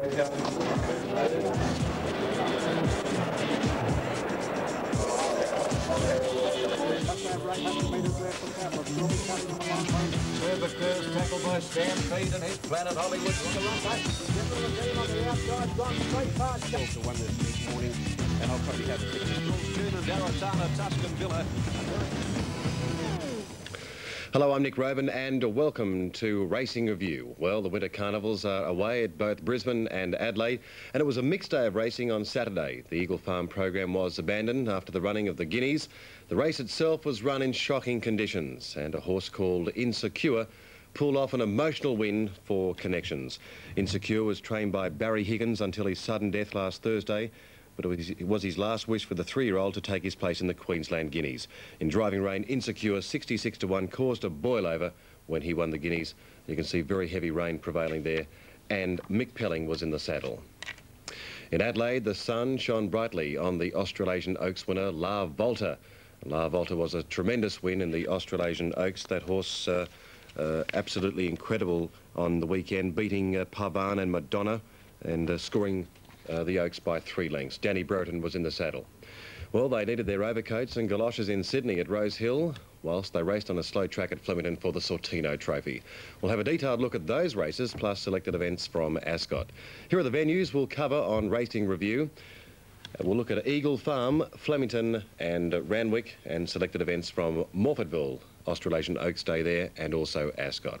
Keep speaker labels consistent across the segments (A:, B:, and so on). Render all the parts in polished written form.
A: Curve tackled by Stampede and his Planet Hollywood on the run back. On the outside, gone straight past. Also won this morning, and I'll probably have Tune and Darasana, Tuscan Villa.
B: Hello, I'm Nick Robin and welcome to Racing Review. Well, the Winter Carnivals are away at both Brisbane and Adelaide, and it was a mixed day of racing on Saturday. The Eagle Farm program was abandoned after the running of the Guineas. The race itself was run in shocking conditions, and a horse called Insecure pulled off an emotional win for Connections. Insecure was trained by Barry Higgins until his sudden death last Thursday, but it was his last wish for the 3-year-old to take his place in the Queensland Guineas. In driving rain, Insecure 66-1 caused a boil-over when he won the Guineas. You can see very heavy rain prevailing there, and Mick Pelling was in the saddle. In Adelaide, the sun shone brightly on the Australasian Oaks winner, La Volta. La Volta was a tremendous win in the Australasian Oaks. That horse absolutely incredible on the weekend, beating Pavan and Madonna and scoring the Oaks by 3 lengths. Danny Brereton was in the saddle. Well, they needed their overcoats and galoshes in Sydney at Rosehill, whilst they raced on a slow track at Flemington for the Sortino Trophy. We'll have a detailed look at those races, plus selected events from Ascot. Here are the venues we'll cover on Racing Review. We'll look at Eagle Farm, Flemington and Randwick, and selected events from Morphettville, Australasian Oaks Day there, and also Ascot.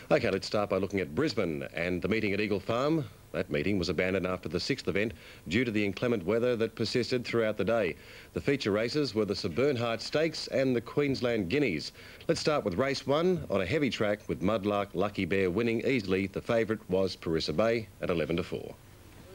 B: OK, let's start by looking at Brisbane and the meeting at Eagle Farm. That meeting was abandoned after the 6th event due to the inclement weather that persisted throughout the day. The feature races were the Byrne Hart Stakes and the Queensland Guineas. Let's start with race 1 on a heavy track with Mudlark Lucky Bear winning easily. The favourite was Parissa Bay at 11-4.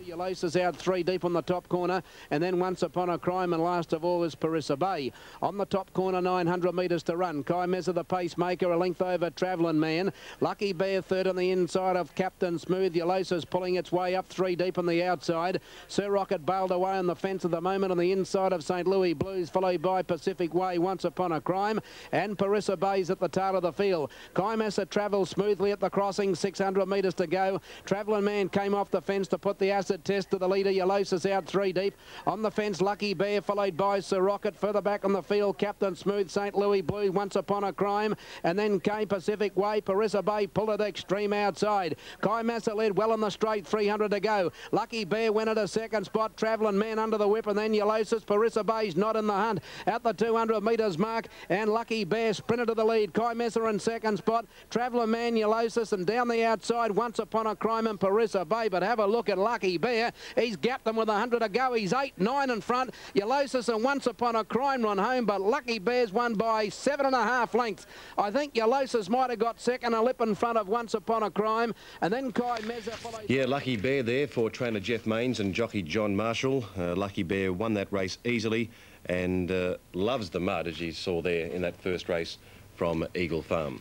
C: Ulysses out 3 deep on the top corner, and then Once Upon a Crime, and last of all was Parissa Bay. On the top corner, 900 metres to run. Kai Meza the pacemaker, a length over Travelling Man. Lucky Bear third on the inside of Captain Smooth. Ulysses pulling its way up 3 deep on the outside. Sir Rocket bailed away on the fence at the moment on the inside of St. Louis Blues, followed by Pacific Way, Once Upon a Crime, and Parissa Bay's at the tail of the field. Kai Meza travels smoothly at the crossing, 600 metres to go. Travelling Man came off the fence to put the acid test to the leader. Ulysses out 3 deep. On the fence, Lucky Bear, followed by Sir Rocket. Further back on the field, Captain Smooth, St. Louis Blue, Once Upon a Crime, and then came Pacific Way. Parissa Bay pulled it extreme outside. Kai Meza led well in the straight, 300 to go. Lucky Bear went at a second spot. Travelling Man under the whip, and then Ulysses. Parissa Bay's not in the hunt at the 200 metres mark, and Lucky Bear sprinted to the lead. Kai Meza in second spot. Travelling Man, Ulysses, and down the outside, Once Upon a Crime and Parissa Bay. But have a look at Lucky Bear. He's gapped them with 100 to go. He's 8-9 in front. Ulysses and Once Upon a Crime run home, but Lucky Bear's won by 7.5 lengths. I think Ulysses might have got second, a lip in front of Once Upon a Crime, and then Kai Meza followed.
B: Yeah, Lucky Bear there for trainer Jeff Mains and jockey John Marshall. Lucky Bear won that race easily and loves the mud, as you saw there in that first race from Eagle Farm.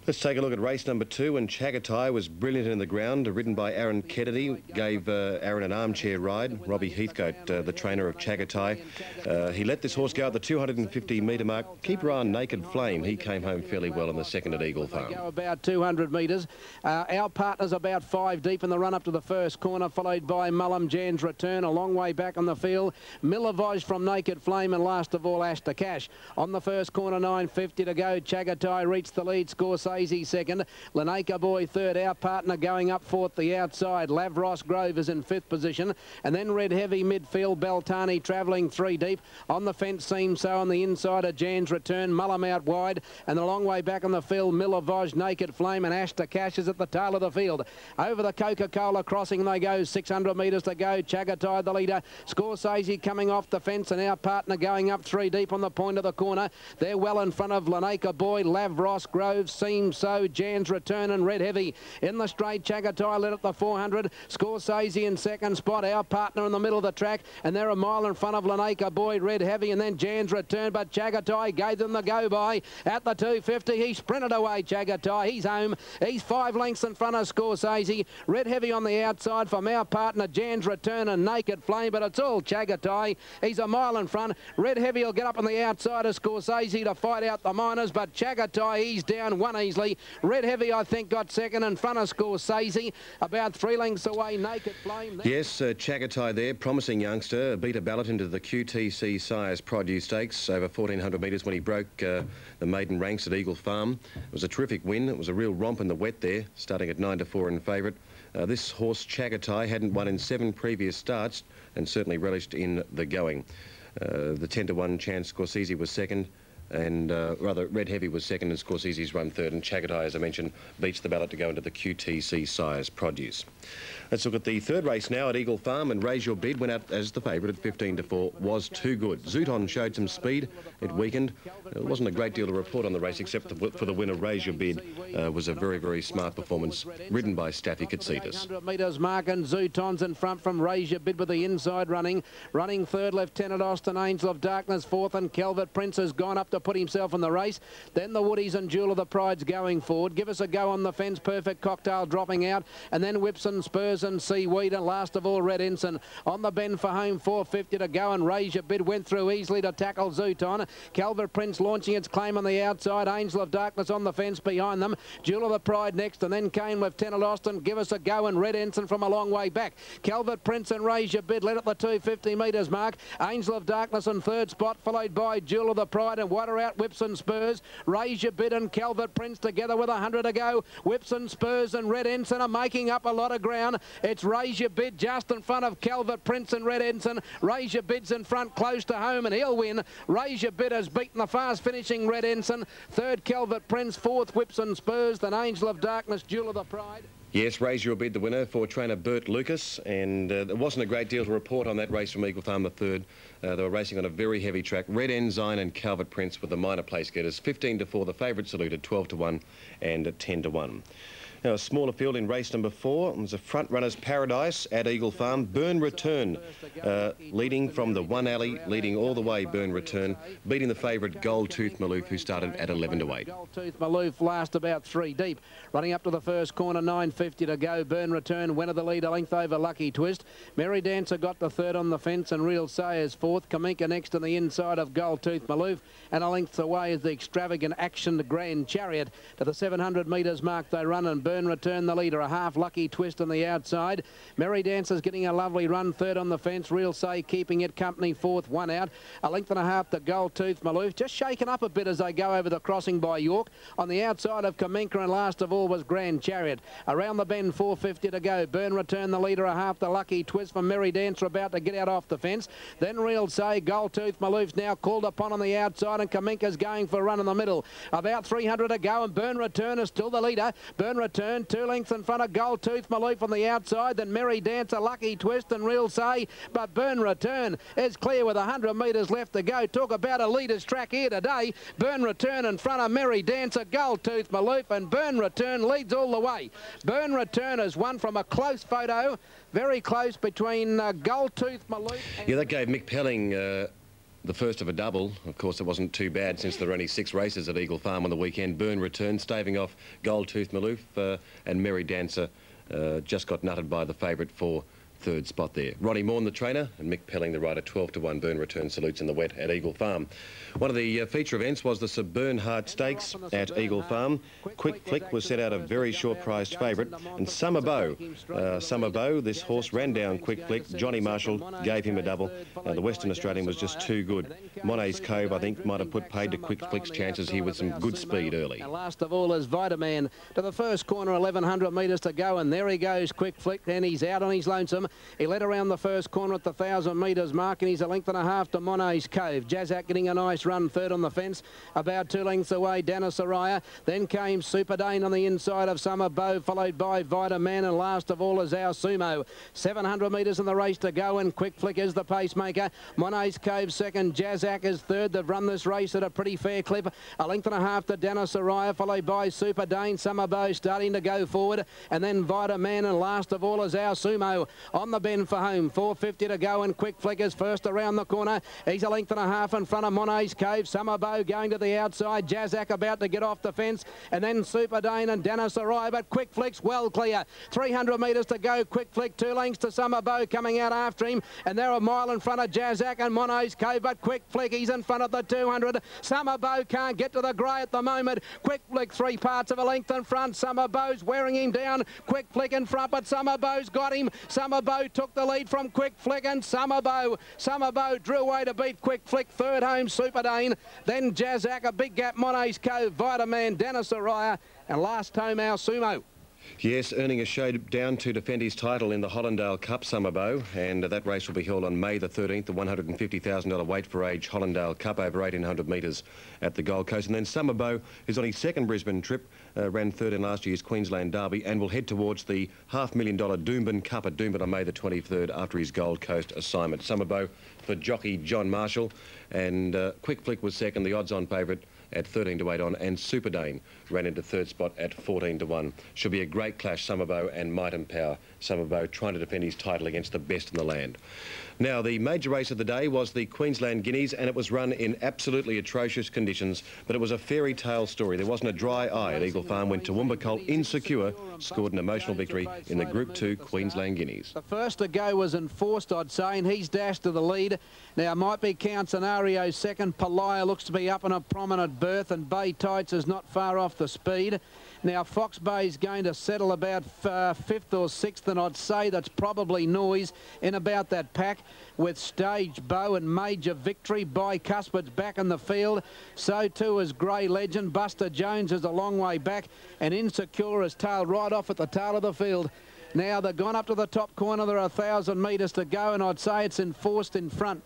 B: Let's take a look at race number 2, and Chagatai was brilliant in the ground, ridden by Aaron Kennedy, gave Aaron an armchair ride. Robbie Heathcote, the trainer of Chagatai, he let this horse go at the 250-metre mark. Keep your eye on Naked Flame. He came home fairly well in the second at Eagle Farm.
C: Go about 200 metres. Our partner's about 5 deep in the run up to the first corner, followed by Mullum Jan's Return, a long way back on the field. Millavoj from Naked Flame, and last of all, Ashta Cash. On the first corner, 950 to go. Chagatai reached the lead, score Easy second. Lanaka Boy third. Our partner going up fourth the outside. Lavros Grove is in 5th position. And then Red Heavy midfield. Beltani travelling 3 deep. On the fence Seems So on the inside of Jan's Return. Mullum out wide. And the long way back on the field, Millavoj, Naked Flame, and Ashta Cash is at the tail of the field. Over the Coca-Cola crossing they go. 600 metres to go. Chagatai the leader. Scorsese coming off the fence, and Our Partner going up 3 deep on the point of the corner. They're well in front of Lanaka Boy, Lavros Grove, Seems So, Jan's Return, and Red Heavy. In the straight, Chagatai led at the 400. Scorsese in second spot. Our Partner in the middle of the track, and they're a mile in front of Lanaka Boy, Red Heavy, and then Jan's Return. But Chagatai gave them the go-by at the 250. He sprinted away, Chagatai. He's home. He's 5 lengths in front of Scorsese. Red Heavy on the outside from Our Partner, Jan's Return, and Naked Flame, but it's all Chagatai. He's a mile in front. Red Heavy will get up on the outside of Scorsese to fight out the minors, but Chagatai, he's down 1 easy. easily. Red Heavy, I think, got second in front of Scorsese, about 3 lengths away, Naked Flame.
B: Yes, Chagatai there, promising youngster, beat a ballot into the QTC Sires Produce Stakes over 1,400 metres when he broke the maiden ranks at Eagle Farm. It was a terrific win. It was a real romp in the wet there, starting at 9-4 in favourite. This horse, Chagatai, hadn't won in 7 previous starts and certainly relished in the going. The 10-1 chance, Scorsese was second, and rather Red Heavy was second and Scorsese's run third, and Chagatai, as I mentioned, beats the ballot to go into the QTC Sires Produce. Let's look at the third race now at Eagle Farm, and Raise Your Bid went out as the favourite at 15-4, was too good. Zooton showed some speed, it weakened. There wasn't a great deal to report on the race except for the winner. Raise Your Bid was a very, very smart performance, ridden by Staffy Katsitas.
C: 100 metres mark, and Zooton's in front from Raise Your Bid with the inside running. Running third, Lieutenant Austin, Angel of Darkness fourth, and Calvert Prince has gone up to put himself in the race. Then the Woodies and Jewel of the Pride's going forward. Give Us a Go on the fence, Perfect Cocktail dropping out, and then Whips and Spurs and Seaweed, and last of all Red Ensign on the bend for home. 4.50 to go, and Raise Your Bid went through easily to tackle Zooton. Calvert Prince launching its claim on the outside. Angel of Darkness on the fence behind them. Jewel of the Pride next, and then came Lieutenant Austin, Give Us a Go, and Red Ensign from a long way back. Calvert Prince and Raise Your Bid led at the 250 metres mark. Angel of Darkness in third spot, followed by Jewel of the Pride, and what are out Whips and Spurs. Raise Your Bid and Calvert Prince together with 100 to go. Whips and Spurs and Red Ensign are making up a lot of ground. It's Raise Your Bid just in front of Calvert Prince and Red Ensign. Raise Your Bid's in front close to home, and he'll win. Raise Your Bid has beaten the fast finishing Red Ensign. Third Calvert Prince, fourth Whips and Spurs, then Angel of Darkness, Jewel of the Pride.
B: Yes, Raise Your Bid, the winner for trainer Bert Lucas, and there wasn't a great deal to report on that race from Eagle Farm, the third. They were racing on a very heavy track. Red Ensign and Calvert Prince were the minor place getters. 15-4, the favourite saluted, 12-1 and 10-1. Now, a smaller field in race number 4. There's a front runner's paradise at Eagle Farm. Byrne Return, leading from the one alley, leading all the way, Byrne Return, beating the favourite Gold Tooth Maloof, who started at 11-8.
C: Gold Tooth Maloof last about 3 deep. Running up to the first corner, 9.50 to go. Byrne Return went of the lead, a length over Lucky Twist. Merry Dancer got the third on the fence, and Real Sayers fourth. Kaminka next on the inside of Gold Tooth Maloof, and a length away is the extravagant Action Grand Chariot. To the 700 metres mark they run, and Byrne Return the leader, a half Lucky Twist on the outside. Merry Dancer's getting a lovely run, third on the fence. Real Say keeping it company, fourth, one out. A length and a half to Gold Tooth Maloof, just shaken up a bit as they go over the crossing by York. On the outside of Kaminka, and last of all was Grand Chariot. Around the bend, 4.50 to go. Byrne Return the leader, a half the Lucky Twist from Merry Dancer about to get out off the fence. Then Real Say, Gold Tooth Maloof's now called upon on the outside, and Kaminka's going for a run in the middle. About 300 to go, and Byrne Return is still the leader. Byrne Return 2 lengths in front of Gold Tooth Maloof on the outside, then Merry Dancer, Lucky Twist and Real Say, but Byrne Return is clear with 100 metres left to go. Talk about a leader's track here today. Byrne Return in front of Merry Dancer, Gold Tooth Maloof, and Byrne Return leads all the way. Byrne Return has won from a close photo, very close between Gold Tooth Maloof and...
B: Yeah, that gave Mick Pelling the first of a double. Of course, it wasn't too bad since there were only 6 races at Eagle Farm on the weekend. Byrne Return staving off Gold Tooth Maloof, and Merry Dancer just got nutted by the favourite for third spot there. Ronnie Morn, the trainer, and Mick Pelling, the rider. 12-1 Byrne Return salutes in the wet at Eagle Farm. One of the feature events was the Sir Bernhard Stakes at Eagle Farm. Quick Flick was set out a very short priced favourite, and Summer Bow, this horse ran down Quick Flick. Johnny Marshall gave him a double. The Western Australian was just too good. Monet's Cove, I think, might have put paid to Quick Flick's chances here with some good speed early.
C: And last of all is Vitaman to the first corner, 1,100 metres to go, and there he goes, Quick Flick, and he's out on his lonesome. He led around the first corner at the 1,000 metres mark, and he's a length and a half to Monet's Cove. Jazzak getting a nice run, third on the fence, about 2 lengths away, Dana Soraya. Then came Super Dane on the inside of Summer Bow, followed by Vitaman, and last of all is Our Sumo. 700 metres in the race to go, and Quick Flick is the pacemaker. Monet's Cove second, Jazzak is third. They've run this race at a pretty fair clip. A length and a half to Dana Soraya, followed by Super Dane. Summer Bow starting to go forward, and then Vitaman, and last of all is Our Sumo. On the bend for home, 4.50 to go, and Quick Flick is first around the corner. He's a length and a half in front of Monet's Cove. Summerbow going to the outside. Jazzak about to get off the fence, and then Super Dane and Dennis Arroyo, but Quick Flick's well clear. 300 metres to go. Quick Flick 2 lengths to Summerbow coming out after him, and they're a mile in front of Jazzak and Monet's Cove, but Quick Flick, he's in front of the 200. Summerbow can't get to the grey at the moment. Quick Flick 3 parts of a length in front. Summerbow's wearing him down. Quick Flick in front, but Summerbow's got him. Summerbow took the lead from Quick Flick, and Summerbow drew away to beat Quick Flick. Third home, Super Dane. Then Jazzak, a big gap, Monet's Cove, Vitaman, Dennis Arroyo, and last home, our Sumo.
B: Yes, earning a showdown to defend his title in the Hollandale Cup, Summerbow, and that race will be held on May the 13th, the $150,000 weight for age Hollandale Cup over 1,800 metres at the Gold Coast. And then Summerbow is on his second Brisbane trip, ran third in last year's Queensland Derby, and will head towards the $500,000 Doomben Cup at Doomben on May the 23rd after his Gold Coast assignment. Summerbow for jockey John Marshall, and Quick Flick was second, the odds-on favourite at 13 to 8 on, and Super Dane ran into third spot at 14 to 1. Should be a great clash, Summerbow and Might and Power. Summerbow trying to defend his title against the best in the land. Now, the major race of the day was the Queensland Guineas, and it was run in absolutely atrocious conditions, but it was a fairy tale story. There wasn't a dry eye at Eagle Farm when Toowoomba Colt Insecure scored an emotional victory in the Group 2 Queensland Guineas.
C: The first to go was Enforced, I'd say, and he's dashed to the lead. Now, it might be Count Scenario second. Palaya looks to be up in a prominent berth, and Bay Tights is not far off the speed. Now, Fox Bay's going to settle about 5th or 6th, and I'd say that's probably Noise in about that pack, with Stage Bow and Major Victory. By Cuspid's back in the field. So too is Grey Legend. Buster Jones is a long way back, and Insecure is tailed right off at the tail of the field. Now, they've gone up to the top corner. There are 1,000 metres to go, and I'd say it's Enforced in front.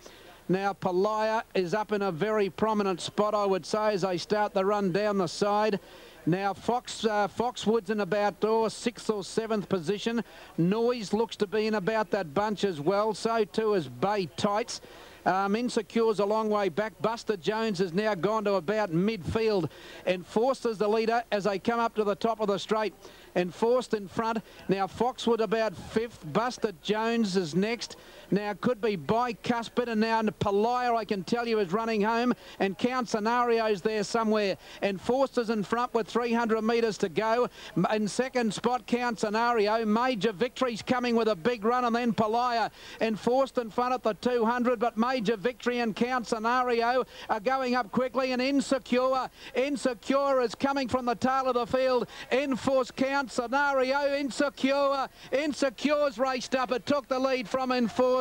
C: Now, Palaya is up in a very prominent spot, I would say, as they start the run down the side. Now, Foxwood's in about 6th or 7th position. Noise looks to be in about that bunch as well. So too is Bay Tights. Insecure's a long way back. Buster Jones has now gone to about midfield. Enforced is the leader as they come up to the top of the straight. Enforced in front. Now, Foxwood about 5th. Buster Jones is next. Now, could be By Cuspid, and now Palaya, I can tell you, is running home, and Count Scenario's there somewhere. Enforced is in front with 300 metres to go. In second spot, Count Scenario. Major Victory's coming with a big run, and then Palaya. Enforced in front at the 200, but Major Victory and Count Scenario are going up quickly, and Insecure is coming from the tail of the field. Enforced, Count Scenario, Insecure's raced up. It took the lead from Enforced.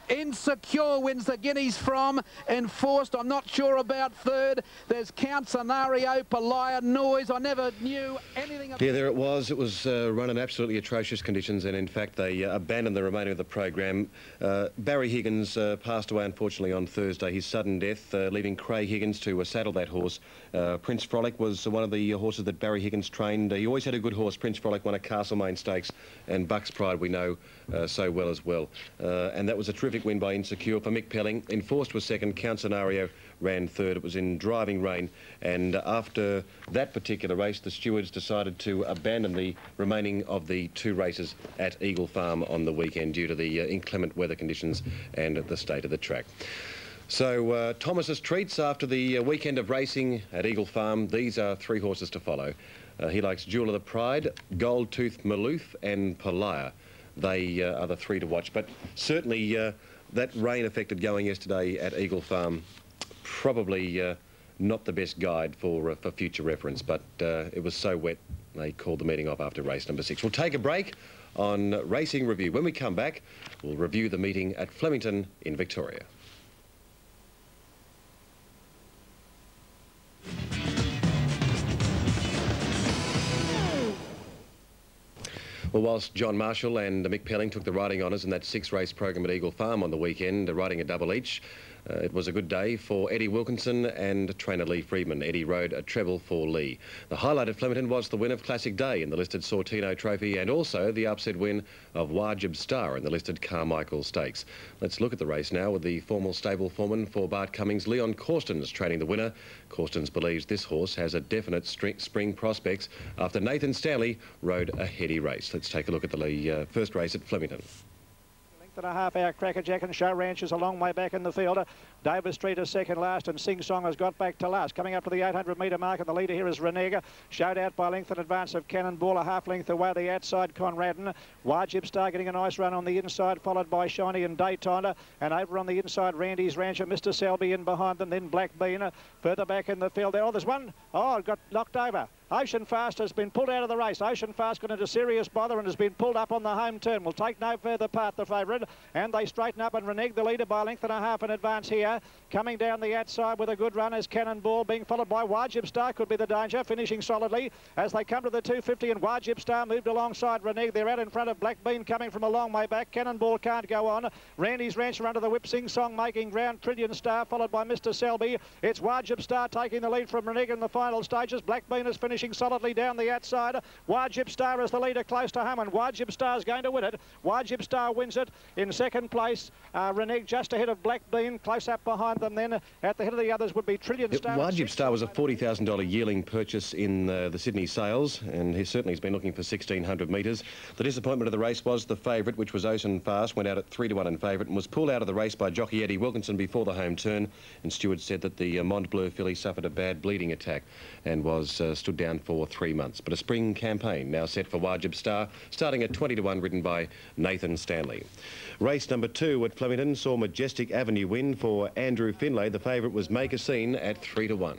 C: Insecure wins the Guineas from Enforced. I'm not sure about third. There's Count Scenario, Palaya, Noise. I never knew anything about.
B: Yeah, there it was. It was run in absolutely atrocious conditions, and in fact they abandoned the remainder of the program. Barry Higgins passed away unfortunately on Thursday. His sudden death leaving Craig Higgins to saddle that horse. Prince Frolic was one of the horses that Barry Higgins trained. He always had a good horse. Prince Frolic won a Castlemaine Stakes, and Bucks Pride we know so well as well. And that was a terrific win by Insecure for Mick Pelling. Enforced was second. Count Scenario ran third. It was in driving rain, and after that particular race, the stewards decided to abandon the remaining of the 2 races at Eagle Farm on the weekend due to the inclement weather conditions and the state of the track. So Thomas's treats after the weekend of racing at Eagle Farm. These are 3 horses to follow. He likes Jewel of the Pride, Gold Tooth Maloof and Palaya. They are the 3 to watch, but certainly that rain affected going yesterday at Eagle Farm, probably not the best guide for future reference, but it was so wet they called the meeting off after race number 6. We'll take a break on Racing Review. When we come back, we'll review the meeting at Flemington in Victoria. Well, whilst John Marshall and Mick Pelling took the riding honours in that 6-race program at Eagle Farm on the weekend, riding a double each, it was a good day for Eddie Wilkinson and trainer Lee Friedman. Eddie rode a treble for Lee. The highlight at Flemington was the win of Classic Day in the listed Sortino Trophy, and also the upset win of Wajib Star in the listed Carmichael Stakes. Let's look at the race now with the formal stable foreman for Bart Cummings. Leon Corstens training the winner. Corstens believes this horse has a definite spring prospects after Nathan Stanley rode a heady race. Let's take a look at the first race at Flemington.
D: and a half out. Crackerjack and Show Ranch is a long way back in the field. Davis Street is second last, and Sing Song has got back to last. Coming up to the 800-metre mark, and the leader here is Renega, showed out by length in advance of Cannonball, a half length away the outside Conradin. Wajib Star getting a nice run on the inside, followed by Shiny and Daytona, and over on the inside Randy's Rancher, Mr. Selby in behind them, then Black Bean further back in the field there. Oh, there's one. Oh, got knocked over. Ocean Fast has been pulled out of the race. Ocean Fast got into serious bother and has been pulled up on the home turn. Will take no further part, the favourite. And they straighten up and renege the leader by a length and a half in advance here. Coming down the outside with a good run is Cannonball, being followed by Wajib Star. Could be the danger, finishing solidly as they come to the 250, and Wajib Star moved alongside Renege. They're out in front of Black Bean coming from a long way back. Cannonball can't go on. Randy's Rancher under the whip. Sing Song making ground. Trillion Star followed by Mr. Selby. It's Wajib Star taking the lead from Renege in the final stages. Black Bean is finishing solidly down the outside. Wajib Star is the leader close to home, and Wajib Star is going to win it. Wajib Star wins it. In second place, Renege just ahead of Black Bean. Close up behind them then. At the head of the others would be Trillion Star.
B: Wajib Star was a $40,000 yearling purchase in the Sydney sales, and he certainly has been looking for 1,600 metres. The disappointment of the race was the favourite, which was Ocean Fast, went out at 3-1 in favourite and was pulled out of the race by jockey Eddie Wilkinson before the home turn, and Stewart said that the Mont Bleu filly suffered a bad bleeding attack and was stood down for 3 months. But a spring campaign now set for Wajib Star, starting at 20-1, ridden by Nathan Stanley. Race number 2 at Flemington saw Majestic Avenue win for Andrew Finlay. The favourite was Make a Scene at 3-1.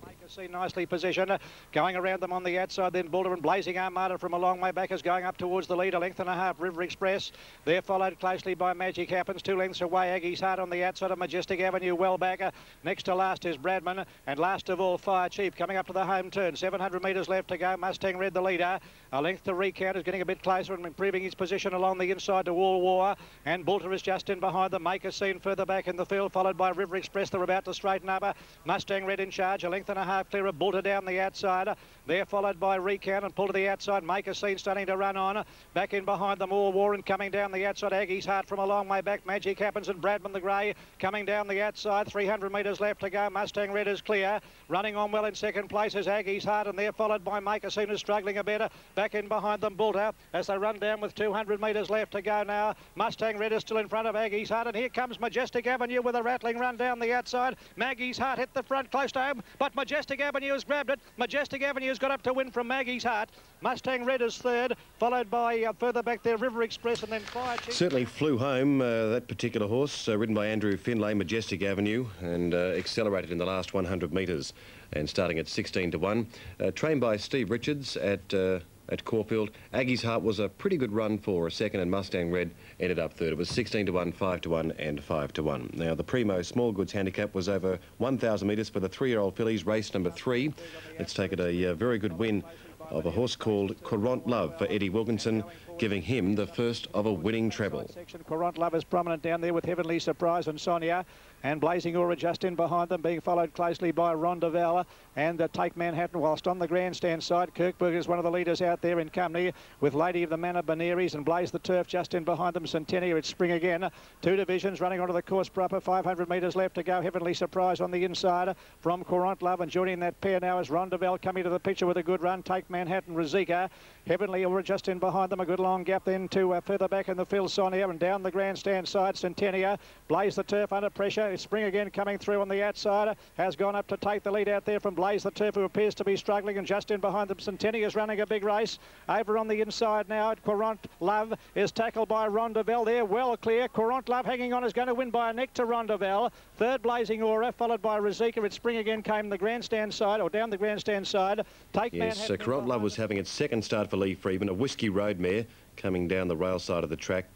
D: Nicely positioned, going around them on the outside, then Boulder and Blazing Armada from a long way back is going up towards the lead, a length and a half. River Express, they're followed closely by Magic Happens, 2 lengths away. Aggie's Heart on the outside of Majestic Avenue, well back. Next to last is Bradman, and last of all Fire Chief coming up to the home turn. 700 metres left to go. Mustang Red the leader, a length to Recount, is getting a bit closer and improving his position along the inside to Wall War, and Boulder is just in behind them. Make a Scene further back in the field, followed by River Express. They're about to straighten up. Mustang Red in charge, a length and a half clear of Boulder down the outside. They're followed by Recount and pull to the outside. Make a Scene starting to run on. Back in behind them, All War, and coming down the outside, Aggie's Heart from a long way back. Magic Happens and Bradman the Grey coming down the outside. 300 metres left to go. Mustang Red is clear. Running on well in second place is Aggie's Heart, and they're followed by Make a Scene, who's struggling a bit. Back in behind them, Boulder, as they run down with 200 metres left to go now. Mustang Red is still in front of Aggie's Heart, and here comes Majestic Avenue with a rattling run down the outside. Maggie's Heart hit the front close to home, but Majestic Avenue has grabbed it. Majestic Avenue's got up to win from Maggie's Heart. Mustang Red is third, followed by further back there River Express, and then Fire Chief.
B: Certainly flew home, that particular horse, ridden by Andrew Finlay, Majestic Avenue, and accelerated in the last 100 metres, and starting at 16-1. Trained by Steve Richards at Caulfield. Aggie's Heart was a pretty good run for a second, and Mustang Red ended up third. It was 16-1, 5-1 and 5-1. Now, the Primo Small Goods handicap was over 1,000 metres for the 3-year-old fillies, race number 3. Let's take it a very good win of a horse called Courant Love for Eddie Wilkinson, giving him the first of a winning treble.
D: Courant Love is prominent down there with Heavenly Surprise and Sonia, and Blazing Aura just in behind them, being followed closely by Rondavella and Take Manhattan, whilst on the grandstand side, Kirkberg is one of the leaders out there in company with Lady of the Manor Benares, and Blaze the Turf just in behind them. Centennial, it's spring again. 2 divisions running onto the course proper, 500 metres left to go. Heavenly Surprise on the inside from Courant Love, and joining that pair now is Rondavella coming to the picture with a good run. Take Manhattan, Rizika. Heavenly Aura just in behind them, a good long gap then to further back in the field, Sonia, and down the grandstand side, Centennial. Blaze the Turf under pressure. It's spring again coming through on the outside, has gone up to take the lead out there from Blaze the Turf, who appears to be struggling, and just in behind them Centennial is running a big race. Over on the inside now, Courant Love is tackled by Rondavelle. They're well clear. Courant Love hanging on, is going to win by a neck to Rondavelle. Third, Blazing Aura, followed by Rizika. It's spring again came the grandstand side, or down the grandstand side. Take
B: Yes, Courant Love was having its second start for Lee Freeman, a Whiskey Road mare coming down the rail side of the track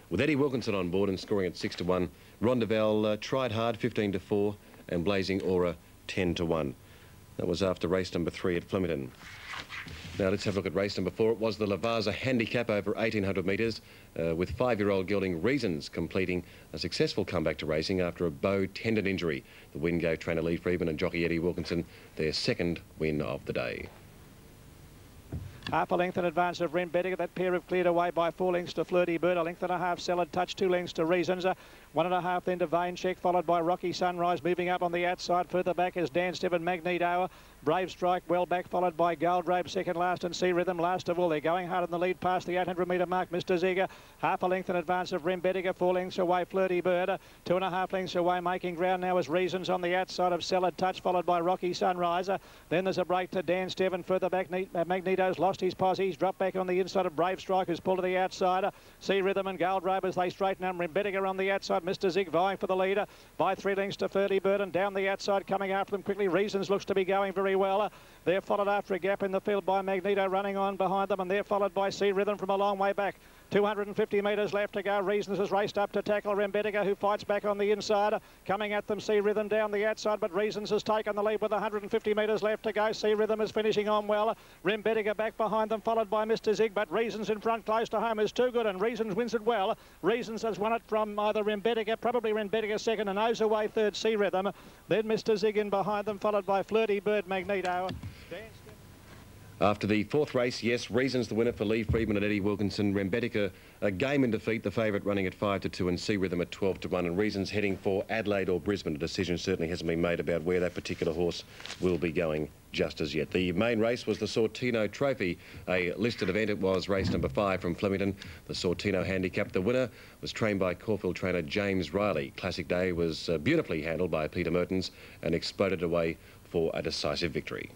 B: with Eddie Wilkinson on board and scoring at 6-1. Rondavelle tried hard, 15-4, and Blazing Aura 10-1. That was after race number 3 at Flemington. Now let's have a look at race number 4. It was the Lavazza handicap over 1,800 metres with 5-year-old gelding Reasons completing a successful comeback to racing after a bow tendon injury. The win gave trainer Lee Freeman and jockey Eddie Wilkinson their second win of the day.
D: Half a length in advance of Ren Bettinger. That pair have cleared away by 4 lengths to Flirty Bird. A length and a half Salad Touch, 2 lengths to Reasons. 1.5 then to Vein Check, followed by Rocky Sunrise. Moving up on the outside. Further back is Dan Steven Magneto. Brave Strike well back, followed by Gold Robe second last, and Sea Rhythm last of all. They're going hard in the lead past the 800-metre mark. Mr. Ziegler, half a length in advance of Rembettiger, 4 lengths away Flirty Bird, 2.5 lengths away. Making ground now is Reasons on the outside of Salad Touch, followed by Rocky Sunriser. Then there's a break to Dan Steven. Further back, Magneto's lost his posse. He's dropped back on the inside of Brave Strike, who's pulled to the outside. Sea Rhythm and Gold Robe as they straighten up. Rembettiger on the outside. Mr. Zig vying for the leader by 3 lengths to Flirty Bird, and down the outside coming after them quickly. Reasons looks to be going very well. They're followed after a gap in the field by Magneto running on behind them, and they're followed by Sea Rhythm from a long way back. 250 metres left to go. Reasons has raced up to tackle Rembettiger, who fights back on the inside. Coming at them, Sea Rhythm down the outside, but Reasons has taken the lead with 150 metres left to go. Sea Rhythm is finishing on well. Rembettiger back behind them, followed by Mr. Zig, but Reasons in front close to home is too good, and Reasons wins it well. Reasons has won it from either Rembettiger, probably Rembettiger second, and nose away third, Sea Rhythm. Then Mr. Zig in behind them, followed by Flirty Bird, Magneto.
B: After the 4th race, yes, Reasons the winner for Lee Friedman and Eddie Wilkinson. Rembettiger a game in defeat, the favourite running at 5-2, and Sea Rhythm at 12-1. And Reasons heading for Adelaide or Brisbane. A decision certainly hasn't been made about where that particular horse will be going just as yet. The main race was the Sortino Trophy, a listed event. It was race number 5 from Flemington, the Sortino Handicap. The winner was trained by Caulfield trainer James Riley. Classic Day was beautifully handled by Peter Mertens and exploded away for a decisive victory.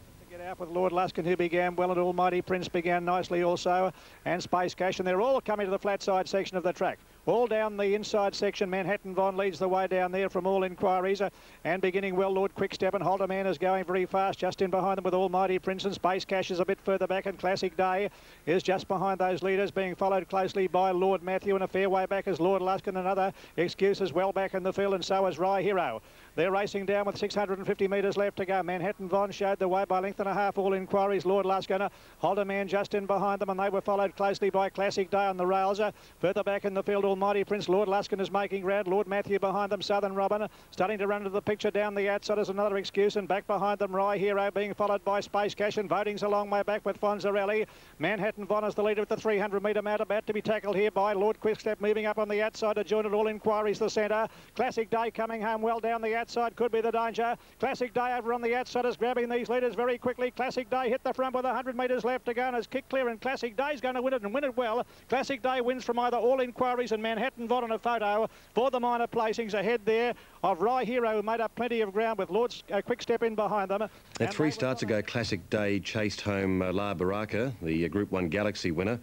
D: Out with Lord Luskin, who began well, and Almighty Prince began nicely also, and Space Cash, and they're all coming to the flat side section of the track. All down the inside section, Manhattan Von leads the way down there from all inquiries, and beginning well, Lord Quickstep and Holderman is going very fast, just in behind them with Almighty Prince, and Space Cash is a bit further back, and Classic Day is just behind those leaders, being followed closely by Lord Matthew, and a fair way back is Lord Luskin. Another excuse is well back in the field, and so is Rye Hero. They're racing down with 650 metres left to go. Manhattan Von showed the way by length and a half, all inquiries. Lord Luskin, Holderman just in behind them, and they were followed closely by Classic Day on the rails. Further back in the field, Almighty Prince. Lord Luskin is making ground. Lord Matthew behind them. Southern Robin starting to run into the picture down the outside is another excuse, and back behind them Rye Hero being followed by Space Cash, and Voting's a long way back with Fonzarelli. Manhattan Von is the leader at the 300-metre mount, about to be tackled here by Lord Quickstep, moving up on the outside to join it. All inquiries the centre. Classic Day coming home well down the outside, could be the danger. Classic Day over on the outside is grabbing these leaders very quickly. Classic Day hit the front with 100 metres left to go and has kicked clear, and Classic Day's going to win it and win it well. Classic Day wins from either All Inquiries and Manhattan Von on a photo for the minor placings ahead there of Rye Hero, who made up plenty of ground with Lord Quickstep in behind them.
B: At 3 starts ago, Classic Day chased home La Baraka, the Group 1 Galaxy winner.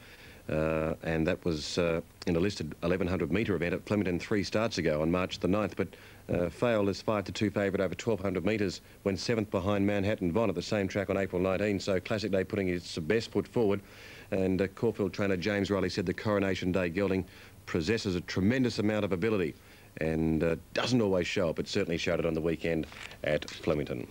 B: And that was in a listed 1100 metre event at Flemington 3 starts ago on March the 9th, but failed as 5-2 favourite over 1200 metres when 7th behind Manhattan Von at the same track on April 19. So Classic Day putting its best foot forward, and Caulfield trainer James Riley said the Coronation Day gelding possesses a tremendous amount of ability and doesn't always show it, but certainly showed it on the weekend at Flemington.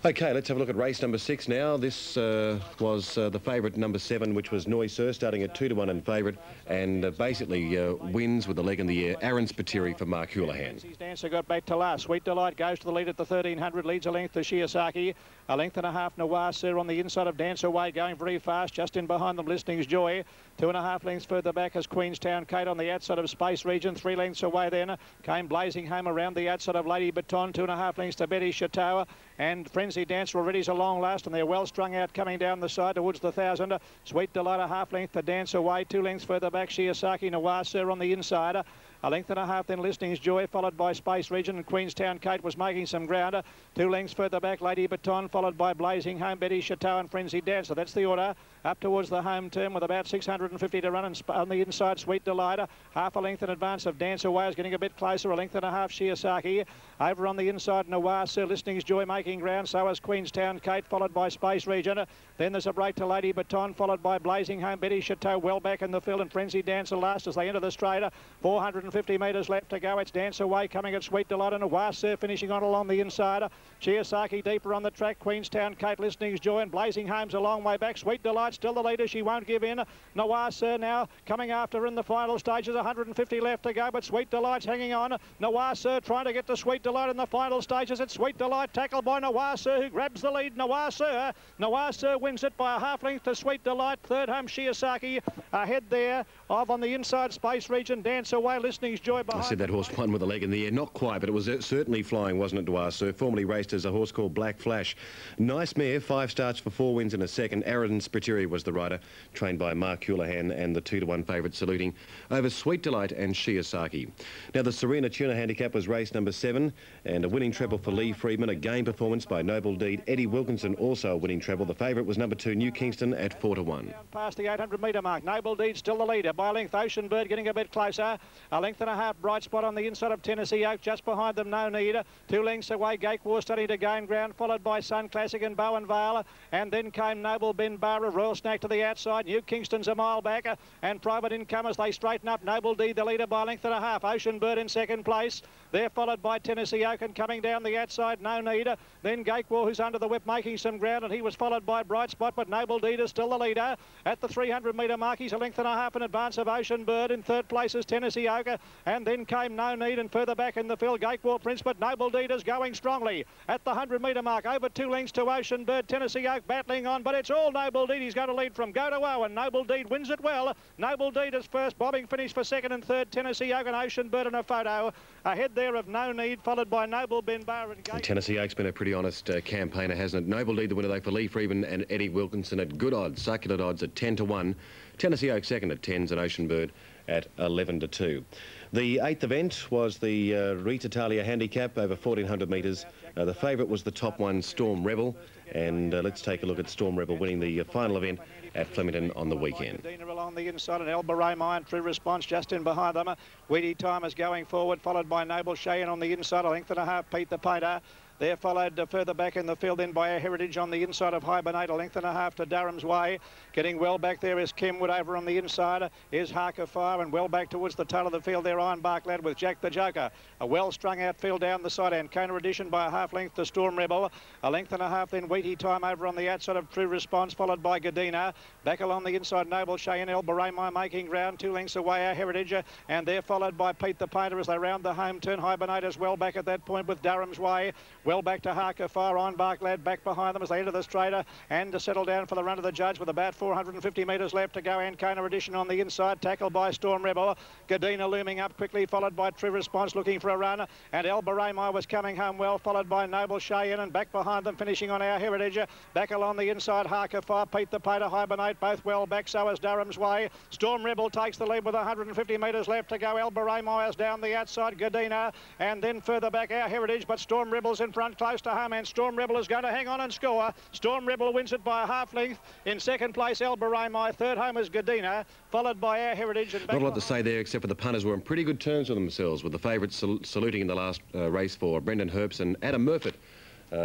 B: OK, let's have a look at race number 6 now. This was the favourite number 7, which was Noiseur, starting at 2-1 in favourite, and basically wins with the leg in the air. Aaron Spiteri for Mark Houlihan.
D: His dancer got back to last. Sweet Delight goes to the lead at the 1300, leads a length to Shiosaki. A length and a half Noiseur on the inside of Dance Away, going very fast. Just in behind them, Listening's Joy. 2.5 lengths further back is Queenstown Kate on the outside of Space Region. 3 lengths away then came blazing home around the outside of Lady Baton. 2.5 lengths to Betty Chateau, and Frenzy Dancer already is a long last, and they're well strung out coming down the side towards the 1000. Sweet Delight a half length to Dance Away. 2 lengths further back Shiosaki Noiseur on the inside. A length and a half then Listening's Joy, followed by Space Region, and Queenstown Kate was making some ground. 2 lengths further back Lady Baton, followed by Blazing Home, Betty Chateau and Frenzy Dancer. That's the order up towards the home turn with about 650 to run, and on the inside Sweet Delight half a length in advance of Dance Away is getting a bit closer. A length and a half Shiosaki. Over on the inside Noiseur, Listening's Joy making ground, so is Queenstown Kate, followed by Space Region. Then there's a break to Lady Baton, followed by Blazing Home, Betty Chateau well back in the field, and Frenzy Dancer last as they enter the straight. 450 metres left to go. It's Dance Away coming at Sweet Delight, and Noiseur finishing on along the inside. Shiosaki deeper on the track. Queenstown Kate, Listening's Joy, and Blazing Home's a long way back. Sweet Delight still the leader. She won't give in. Noiseur now coming after in the final stages. 150 left to go, but Sweet Delight's hanging on. Noiseur trying to get to Sweet Delight in the final stages. It's Sweet Delight tackled by Noiseur, who grabs the lead. Noiseur wins it by a half length to Sweet Delight. Third home Shiosaki ahead there of on the inside Space Region. Dance Away, Listening Listening's Joy behind.
B: I said that horse won with a leg in the air. Not quite, but it was certainly flying, wasn't it, Dwyer, sir? Formerly raced as a horse called Black Flash. Nice mare, 5 starts for 4 wins in a second. Aaron Spiteri was the rider, trained by Mark Houlihan, and the 2-to-1 favourite Saluting over Sweet Delight and Shiosaki. Now, the Serena Tuna handicap was race number 7, and a winning treble for Lee Freedman, a game performance by Noble Deed. Eddie Wilkinson also a winning treble. The favourite was number 2, New Kingston, at 4-to-1.
D: Past the 800-metre mark. Noble Deed still the leader by a length. Ocean Bird getting a bit closer. A length and a half. Bright Spot on the inside of Tennessee Oak. Just behind them, No Need. 2 lengths away. Gate War starting to gain ground, followed by Sun Classic and Bowen Vale. And then came Noble Ben Barra. Royal Snack to the outside. New Kingston's a mile back. And Private Income as they straighten up. Noble Deed the leader by a length and a half. Ocean Bird in second place. They're followed by Tennessee Oak, and coming down the outside, No Need. Then Gate War, who's under the whip, making some ground, and he was followed by Bright Spot, but Noble Deed is still the leader. At the 300-metre mark, he's a length and a half in advance of Ocean Bird. In third place is Tennessee Oak, and then came No Need, and further back in the field, Gate War Prince, but Noble Deed is going strongly. At the 100-metre mark, over 2 lengths to Ocean Bird, Tennessee Oak battling on, but it's all Noble Deed. He's going to lead from go to O, and Noble Deed wins it well. Noble Deed is first, bobbing finish for second and third, Tennessee Oak and Ocean Bird in a photo. Ahead there of No Need, followed by Noble Ben Barra and Gate.
B: Tennessee Oak's been a pretty honest campaigner, hasn't it? Noble Deed the winner though for Lee Freeman and Eddie Wilkinson at good odds, succulent odds at 10-1. Tennessee Oak second at 10s and Ocean Bird at 11-2. The 8th event was the Rita Talia handicap over 1,400 metres. The favourite was the top one, Storm Rebel, and let's take a look at Storm Rebel winning the final event at Flemington on the weekend.
D: On the inside and Elbaray and True Response just in behind them. Weedy Time is going forward, followed by Noble Cheyenne on the inside, a length and a half, Pete the Painter. They're followed further back in the field then by Our Heritage on the inside of Hibernate, a length and a half to Durham's Way. Getting well back there is Kenwood. Over on the inside is Harker Fire, and well back towards the tail of the field there, Ironbark Lad with Jack the Joker. A well-strung out field down the side, and Kona Edition by a half length to Storm Rebel. A length and a half then Wheaty Time over on the outside of True Response, followed by Gadina. Back along the inside, Noble Cheyenne, El Baramai making ground, 2 lengths away, Our Heritage, and they're followed by Pete the Painter as they round the home turn. Hibernate as well back at that point with Durham's Way. Well back to Harker Fire, Ironbark Lad back behind them as they enter the straighter and to settle down for the run of the judge with about 450 metres left to go. And Kona Edition on the inside, tackled by Storm Rebel. Gadina looming up quickly, followed by True Response looking for a run. And El Baramai was coming home well, followed by Noble Cheyenne, and back behind them finishing on Our Heritage. Back along the inside, Harker Fire, Pete the Painter, Hibernate, both well back, so is Durham's Way. Storm Rebel takes the lead with 150 metres left to go. El Baramai is down the outside, Gadina, and then further back Our Heritage, but Storm Rebel's in front close to home, and Storm Rebel is going to hang on and score. Storm Rebel wins it by a half length. In second place, El Baramai. Third home is Gadina, followed by Our Heritage. And
B: not a lot to say there, except for the punters were on pretty good terms with themselves, with the favourites saluting in the last race for Brendan Herbst and Adam Murphy,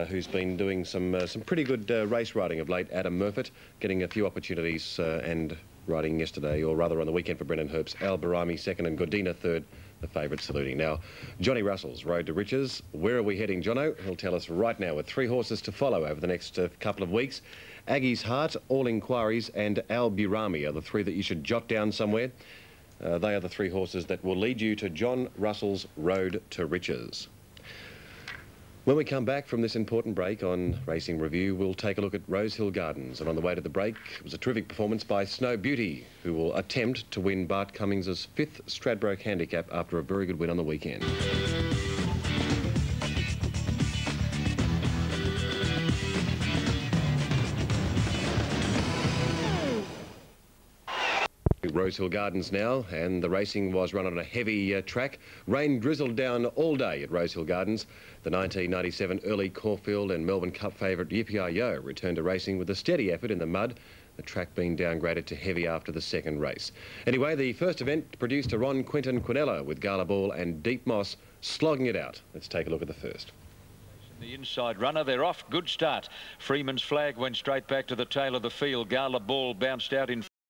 B: who's been doing some pretty good race riding of late. Adam Murphy getting a few opportunities and riding yesterday, or rather on the weekend for Brendan Herbst. Al Barami second and Godina third, the favourite saluting. Now, Johnny Russell's Road to Riches. Where are we heading, Jono? He'll tell us right now, with 3 horses to follow over the next couple of weeks. Aggie's Hart, All Inquiries and Al Burami are the 3 that you should jot down somewhere. They are the 3 horses that will lead you to John Russell's Road to Riches. When we come back from this important break on Racing Review, we'll take a look at Rosehill Gardens. And on the way to the break, it was a terrific performance by Snow Beauty, who will attempt to win Bart Cummings' 5th Stradbroke handicap after a very good win on the weekend. Rosehill Gardens now, and the racing was run on a heavy track. Rain drizzled down all day at Rosehill Gardens. The 1997 Early Caulfield and Melbourne Cup favourite Yippee-Yo returned to racing with a steady effort in the mud, the track being downgraded to heavy after the second race. Anyway, the first event produced a Ron Quinton Quinella with Gala Ball and Deep Moss slogging it out. Let's take a look at the first.
E: The inside runner, they're off. Good start. Freeman's Flag went straight back to the tail of the field. Gala Ball bounced out in